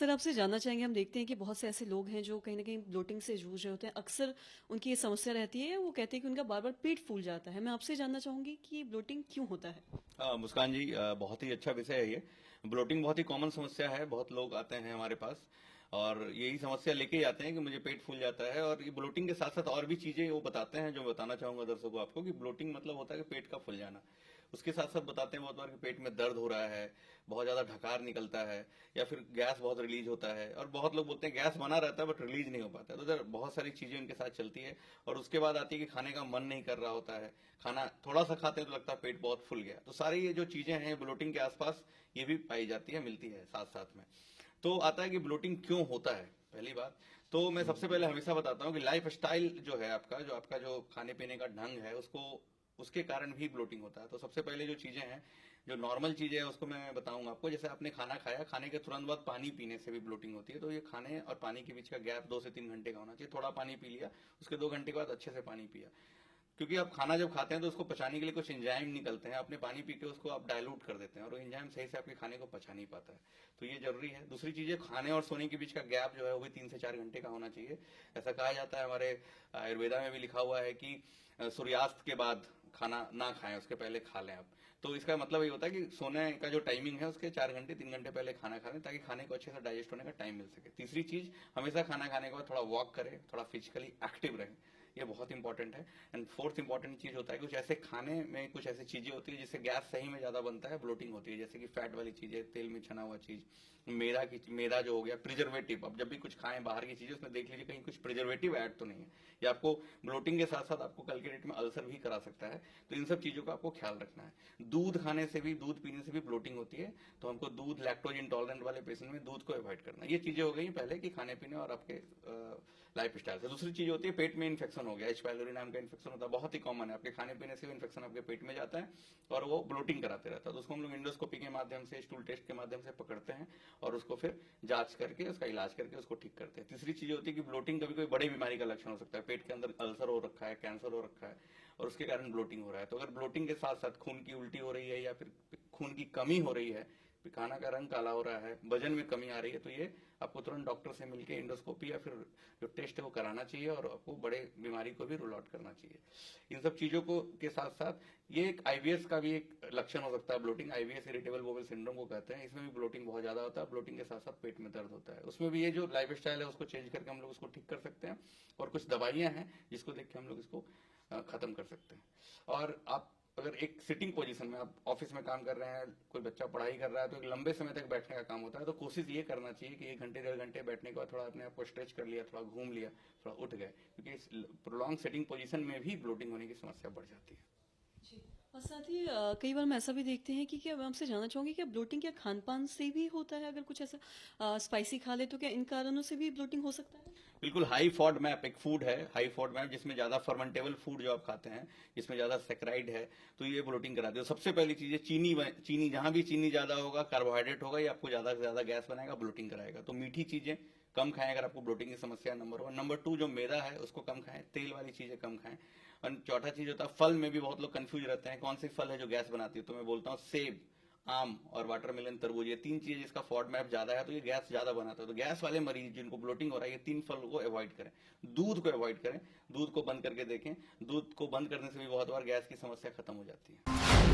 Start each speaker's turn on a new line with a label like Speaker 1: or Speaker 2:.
Speaker 1: Sir आपसे जानना चाहेंगे, हम देखते हैं कि बहुत से ऐसे लोग हैं जो कहीं ना कहीं ब्लोटिंग से जूझ रहे होते हैं। अक्सर उनकी ये समस्या रहती है, वो कहते हैं कि उनका बार बार पेट फूल जाता है। मैं आपसे जानना चाहूंगी कि ब्लोटिंग क्यों होता है।
Speaker 2: मुस्कान जी, बहुत ही अच्छा विषय है ये। ब्लोटिंग बहुत ही कॉमन समस्या है, बहुत लोग आते हैं हमारे पास और यही समस्या लेके ही आते हैं कि मुझे पेट फूल जाता है। और ये ब्लोटिंग के साथ साथ और भी चीजें वो बताते हैं, जो मैं बताना चाहूंगा दर्शकों आपको, कि ब्लोटिंग मतलब होता है कि पेट का फूल जाना। उसके साथ साथ बताते हैं बहुत बार कि पेट में दर्द हो रहा है, बहुत ज्यादा ढकार निकलता है, या फिर गैस बहुत रिलीज होता है। और बहुत लोग बोलते हैं गैस बना रहता है बट रिलीज नहीं हो पाता है। तो इधर बहुत सारी चीजें उनके साथ चलती है। और उसके बाद आती है कि खाने का मन नहीं कर रहा होता है, खाना थोड़ा सा खाते हैं तो लगता है पेट बहुत फूल गया। तो सारी ये जो चीजें हैं ब्लोटिंग के आसपास, ये भी पाई जाती है, मिलती है साथ साथ में। तो आता है कि ब्लोटिंग क्यों होता है। पहली बात तो मैं सबसे पहले हमेशा बताता हूँ कि लाइफ स्टाइल जो है आपका जो खाने पीने का ढंग है, उसको उसके कारण भी ब्लोटिंग होता है। तो सबसे पहले जो चीजें हैं, जो नॉर्मल चीजें हैं, उसको मैं बताऊंगा आपको। जैसे आपने खाना खाया, खाने के तुरंत बाद पानी पीने से भी ब्लोटिंग होती है। तो ये खाने और पानी के बीच का गैप 2 से 3 घंटे का होना चाहिए। थोड़ा पानी पी लिया, उसके 2 घंटे के बाद अच्छे से पानी पिया। क्योंकि आप खाना जब खाते हैं तो उसको पचाने के लिए कुछ एंजाइम निकलते हैं, अपने पानी पी के उसको आप डायलूट कर देते हैं और वो एंजाइम सही से आपके खाने को पचा नहीं पाता है। तो ये जरूरी है। दूसरी चीज है, खाने और सोने के बीच का गैप जो है वो भी 3 से 4 घंटे का होना चाहिए। ऐसा कहा जाता है, हमारे आयुर्वेदा में भी लिखा हुआ है कि सूर्यास्त के बाद खाना ना खाएं, उसके पहले खा लें आप। तो इसका मतलब ये होता है कि सोने का जो टाइमिंग है उसके 4 घंटे 3 घंटे पहले खाना खा लें, ताकि खाने को अच्छे से डाइजेस्ट होने का टाइम मिल सके। तीसरी चीज, हमेशा खाना खाने के बाद थोड़ा वॉक करें, थोड़ा फिजिकली एक्टिव रहें। ये बहुत इंपॉर्टेंट है। एंड फोर्थ इंपॉर्टेंट चीज होता है, कुछ ऐसे खाने में कुछ ऐसी चीजें होती है जिससे गैस सही में ज्यादा बनता है, ब्लोटिंग होती है। जैसे कि फैट वाली चीजें, तेल में छना हुआ चीज, मैदा जो हो गया, प्रिजर्वेटिव। अब जब भी कुछ खाएं बाहर की चीजें, उसमें देख लीजिए कहीं कुछ प्रिजर्वेटिव ऐड तो नहीं है। ये आपको ब्लोटिंग के साथ साथ आपको कल के डेट में अल्सर भी करा सकता है। तो इन सब चीजों का आपको ख्याल रखना है। दूध खाने से भी, दूध पीने से भी ब्लोटिंग होती है। तो हमको दूध, लैक्टोज इंटॉलरेंट वाले पेशेंट में दूध को अवॉइड करना है। ये चीजें हो गई पहले की खाने पीने और आपके लाइफ स्टाइल से। दूसरी चीज होती है, पेट में इन्फेक्शन हो गया, एच पाइलोरी नाम का इन्फेक्शन होता है, बहुत ही कॉमन है। आपके खाने पीने से इन्फेक्शन आपके पेट में जाता है और वो ब्लोटिंग कराते रहता है। तो उसको हम लोग इंडोस्कोपी के माध्यम से, स्टूल टेस्ट के माध्यम से पकड़ते हैं और उसको फिर जांच करके, उसका इलाज करके उसको ठीक करते हैं। तीसरी चीज होती है कि ब्लोटिंग कभी कोई बड़ी बीमारी का लक्षण हो सकता है। पेट के अंदर अल्सर हो रखा है, कैंसर हो रखा है और उसके कारण ब्लोटिंग हो रहा है। तो अगर ब्लोटिंग के साथ साथ खून की उल्टी हो रही है या फिर खून की कमी हो रही है, खाना का रंग काला हो रहा है, वजन में कमी आ रही है, तो ये आपको तुरंत डॉक्टर से मिलकर इंडोस्कोपी या फिर जो टेस्ट है वो कराना चाहिए और आपको बड़े बीमारी को भी रूल आउट करना चाहिए। इन सब चीजों को के साथ साथ ये एक आईबीएस का भी एक लक्षण हो सकता है bloating. IBS irritable bowel syndrome को कहते हैं। इसमें भी ब्लोटिंग बहुत ज्यादा होता है। ब्लोटिंग के साथ साथ पेट में दर्द होता है। उसमें भी ये जो लाइफ स्टाइल है उसको चेंज करके हम लोग उसको ठीक कर सकते हैं। और कुछ दवाइयां हैं जिसको देख के हम लोग इसको खत्म कर सकते हैं। और आप अगर एक सिटिंग पोजीशन में, आप ऑफिस में काम कर रहे हैं, कोई बच्चा पढ़ाई कर रहा है, तो एक लंबे समय तक बैठने का काम होता है। तो कोशिश ये करना चाहिए कि 1 घंटे 1.5 घंटे बैठने के बाद थोड़ा अपने आप को स्ट्रेच कर लिया, थोड़ा घूम लिया, थोड़ा उठ गए, क्योंकि प्रोलॉन्ग सिटिंग पोजीशन में भी ब्लोटिंग होने की समस्या बढ़ जाती है।
Speaker 1: जी। और साथ ही कई बार हम ऐसा भी देखते हैं कि क्या, मैं आपसे जानना चाहूंगी कि ब्लोटिंग क्या खान पान से भी होता है? अगर कुछ ऐसा स्पाइसी खा ले तो क्या इन कारणों से भी ब्लोटिंग हो सकता है?
Speaker 2: बिल्कुल। हाई फॉड मैप एक फूड है, हाई फॉड मैप जिसमें ज्यादा फर्मेंटेबल फूड जो आप खाते हैं, जिसमें ज्यादा सेक्राइड है, तो ये ब्लोटिंग कराते हैं। सबसे पहली चीज है चीनी। चीनी, जहां भी चीनी ज्यादा होगा, कार्बोहाइड्रेट होगा, ये आपको ज्यादा से ज्यादा गैस बनाएगा, ब्लोटिंग कराएगा। तो मीठी चीजें कम खाएं अगर आपको ब्लोटिंग की समस्या। नंबर 1। नंबर 2, जो मैदा है उसको कम खाएं, तेल वाली चीजें कम खाएं। और चौथा चीज होता है, फल में भी बहुत लोग कंफ्यूज रहते हैं कौन सी फल है जो गैस बनाती है। तो मैं बोलता हूँ सेब, आम और वाटरमेलन, तरबूज, ये 3 चीज इसका फॉड मैप ज्यादा है, तो ये गैस ज्यादा बनाता है। तो गैस वाले मरीज जिनको ब्लोटिंग हो रहा है, ये 3 फल को अवॉइड करें। दूध को अवॉइड करें, दूध को बंद करके देखें। दूध को बंद करने से भी बहुत बार गैस की समस्या खत्म हो जाती है।